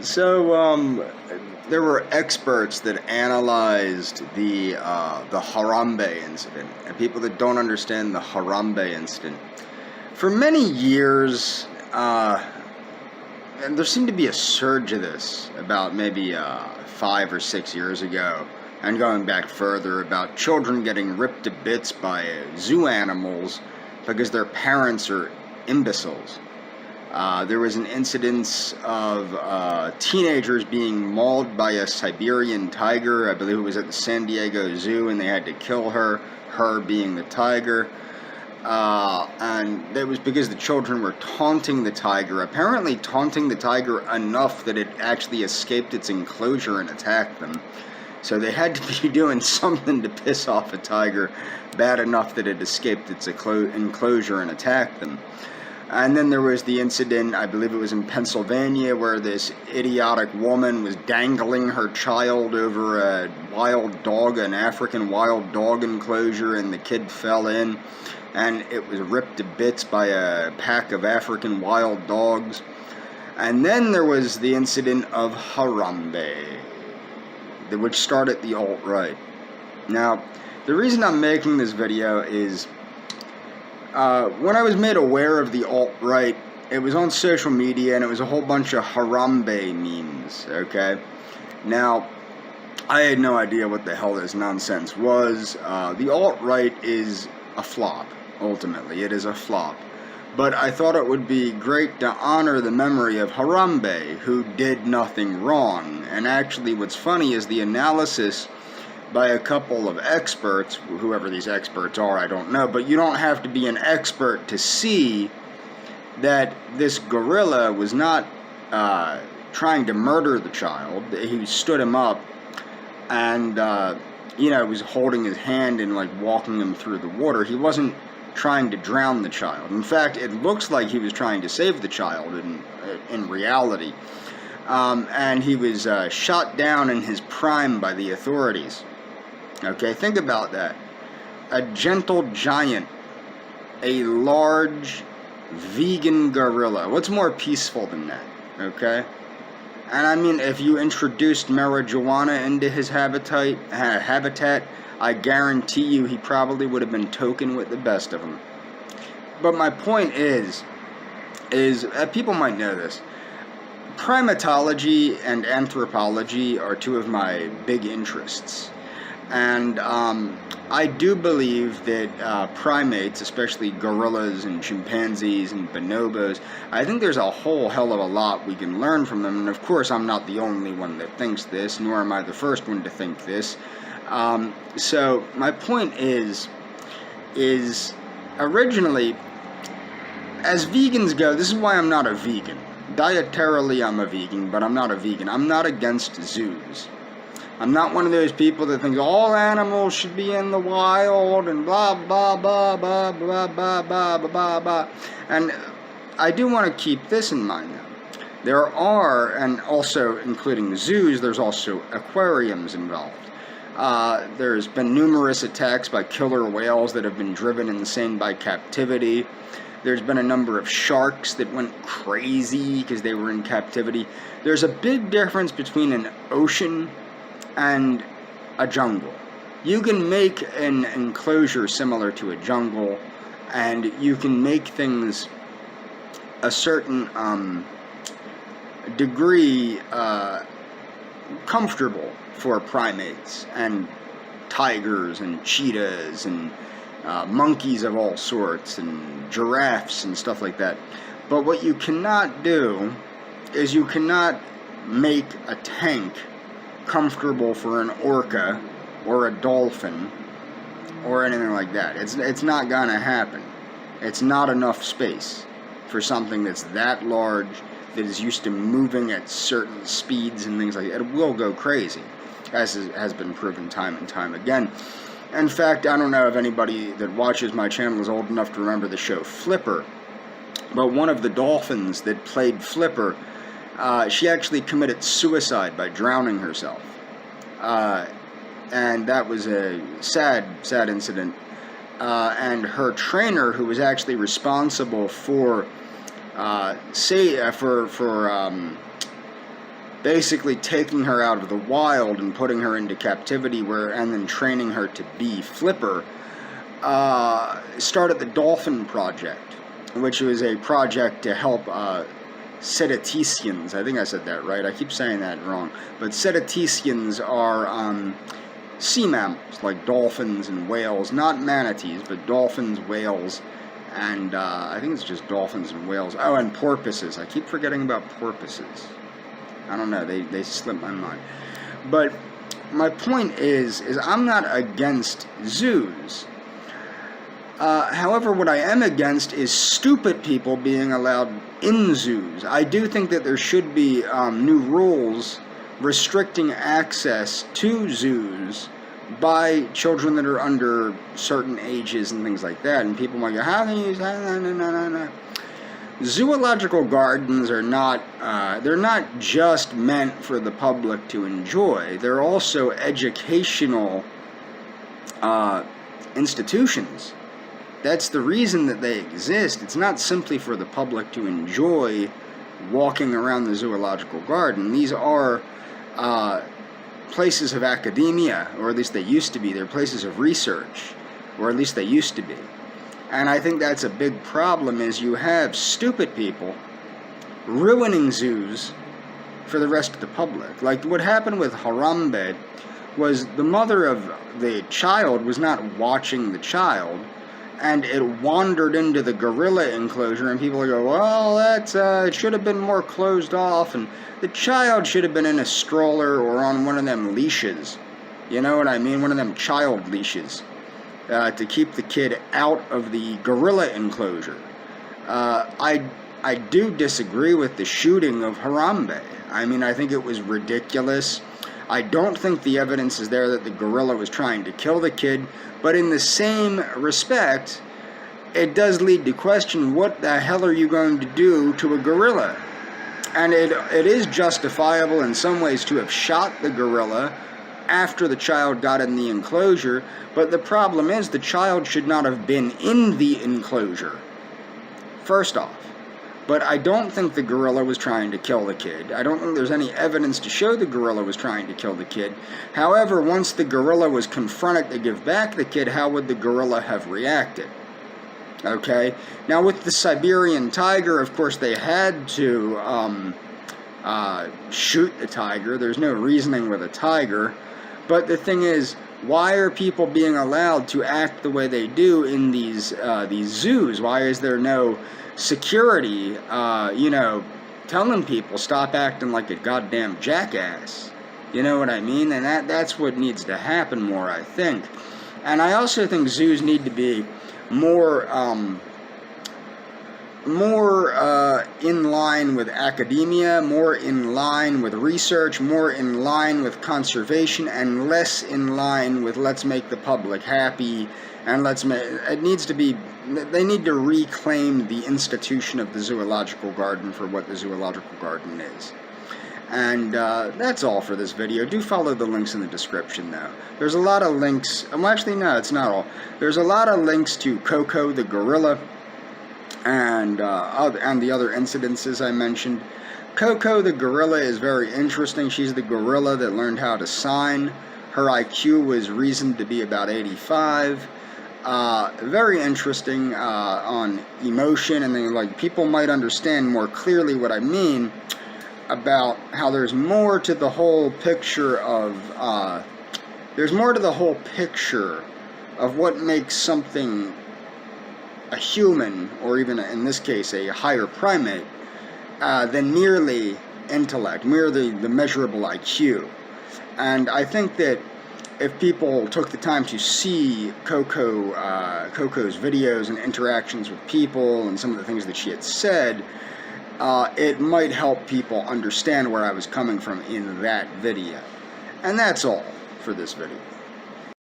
So, there were experts that analyzed the Harambe incident, and people that don't understand the Harambe incident. For many years, and there seemed to be a surge of this about maybe 5 or 6 years ago, and going back further, about children getting ripped to bits by zoo animals because their parents are imbeciles. There was an incidence of teenagers being mauled by a Siberian tiger. I believe it was at the San Diego Zoo, and they had to kill her being the tiger. And that was because the children were taunting the tiger, apparently taunting the tiger enough that it actually escaped its enclosure and attacked them. So they had to be doing something to piss off a tiger bad enough that it escaped its enclosure and attacked them. And then there was the incident, I believe it was in Pennsylvania, where this idiotic woman was dangling her child over a wild dog, an African wild dog enclosure, and the kid fell in, and it was ripped to bits by a pack of African wild dogs. And then there was the incident of Harambe, which started the alt-right. Now, the reason I'm making this video is when I was made aware of the alt-right, it was on social media, and it was a whole bunch of Harambe memes, okay? Now, I had no idea what the hell this nonsense was. The alt-right is a flop, ultimately. It is a flop. But I thought it would be great to honor the memory of Harambe, who did nothing wrong. And actually, what's funny is the analysis by a couple of experts, whoever these experts are, I don't know, but you don't have to be an expert to see that this gorilla was not trying to murder the child. He stood him up and, was holding his hand and, walking him through the water. He wasn't trying to drown the child. In fact, it looks like he was trying to save the child in reality. And he was shot down in his prime by the authorities. Okay, think about that. A gentle giant, a large vegan gorilla. What's more peaceful than that? Okay? And I mean, if you introduced marijuana into his habitat, I guarantee you he probably would have been token with the best of them. But my point is people might know this. Primatology and anthropology are two of my big interests. And I do believe that primates, especially gorillas and chimpanzees and bonobos, I think there's a whole hell of a lot we can learn from them. And of course, I'm not the only one that thinks this, nor am I the first one to think this. So my point is originally, as vegans go, this is why I'm not a vegan. Dietarily, I'm a vegan, but I'm not a vegan. I'm not against zoos. I'm not one of those people that thinks all animals should be in the wild and blah, blah, blah, blah, blah, blah, blah, blah, blah. And I do want to keep this in mind now. There are, and also including zoos, there's also aquariums involved. There's been numerous attacks by killer whales that have been driven insane by captivity. There's been a number of sharks that went crazy because they were in captivity. There's a big difference between an ocean and a jungle. You can make an enclosure similar to a jungle, and you can make things a certain degree comfortable for primates and tigers and cheetahs and monkeys of all sorts and giraffes and stuff like that. But what you cannot do is you cannot make a tank comfortable for an orca or a dolphin or anything like that. It's not gonna happen. It's not enough space for something that's that large, that is used to moving at certain speeds and things like that. It will go crazy, as has been proven time and time again. In fact, I don't know if anybody that watches my channel is old enough to remember the show Flipper, but one of the dolphins that played Flipper, she actually committed suicide by drowning herself. And that was a sad, sad incident. And her trainer, who was actually responsible for basically taking her out of the wild and putting her into captivity, and then training her to be Flipper, started the Dolphin Project, which was a project to help cetaceans. I think I said that right. I keep saying that wrong. But cetaceans are sea mammals, like dolphins and whales. Not manatees, but dolphins, whales, and I think it's just dolphins and whales. Oh, and porpoises. I keep forgetting about porpoises. I don't know. They slip my mind. But my point is I'm not against zoos. However, what I am against is stupid people being allowed in zoos. I do think that there should be new rules restricting access to zoos by children that are under certain ages and things like that. And people might go, how can you use that? No. Zoological gardens are not, they're not just meant for the public to enjoy. They're also educational institutions. That's the reason that they exist. It's not simply for the public to enjoy walking around the zoological garden. These are places of academia, or at least they used to be. They're places of research, or at least they used to be. And I think that's a big problem, is you have stupid people ruining zoos for the rest of the public. Like what happened with Harambe was the mother of the child was not watching the child, and it wandered into the gorilla enclosure, and people go, well, that's it should have been more closed off, and the child should have been in a stroller or on one of them leashes. You know what I mean? One of them child leashes to keep the kid out of the gorilla enclosure. I do disagree with the shooting of Harambe. I mean, I think it was ridiculous. I don't think the evidence is there that the gorilla was trying to kill the kid, but in the same respect, it does lead to question, what the hell are you going to do to a gorilla? And it is justifiable in some ways to have shot the gorilla after the child got in the enclosure, but the problem is the child should not have been in the enclosure, first off. But I don't think the gorilla was trying to kill the kid. I don't think there's any evidence to show the gorilla was trying to kill the kid. However, once the gorilla was confronted to give back the kid, how would the gorilla have reacted? Okay? Now, with the Siberian tiger, of course, they had to shoot the tiger. There's no reasoning with a tiger. But the thing is, why are people being allowed to act the way they do in these zoos? Why is there no security, telling people stop acting like a goddamn jackass? You know what I mean? And that's what needs to happen more, I think. And I also think zoos need to be more in line with academia, more in line with research, more in line with conservation, and less in line with let's make the public happy, and they need to reclaim the institution of the zoological garden for what the zoological garden is. And that's all for this video. Do follow the links in the description, though. There's a lot of links. Actually, no, it's not all. There's a lot of links to Coco the gorilla and the other incidences I mentioned. Coco the gorilla is very interesting. She's the gorilla that learned how to sign. Her IQ was reasoned to be about 85. Very interesting on emotion, and then, like, people might understand more clearly what I mean about how there's more to the whole picture of what makes something a human, or even in this case a higher primate, than merely intellect, merely the measurable IQ. And I think that if people took the time to see Coco's videos and interactions with people and some of the things that she had said, it might help people understand where I was coming from in that video. And that's all for this video.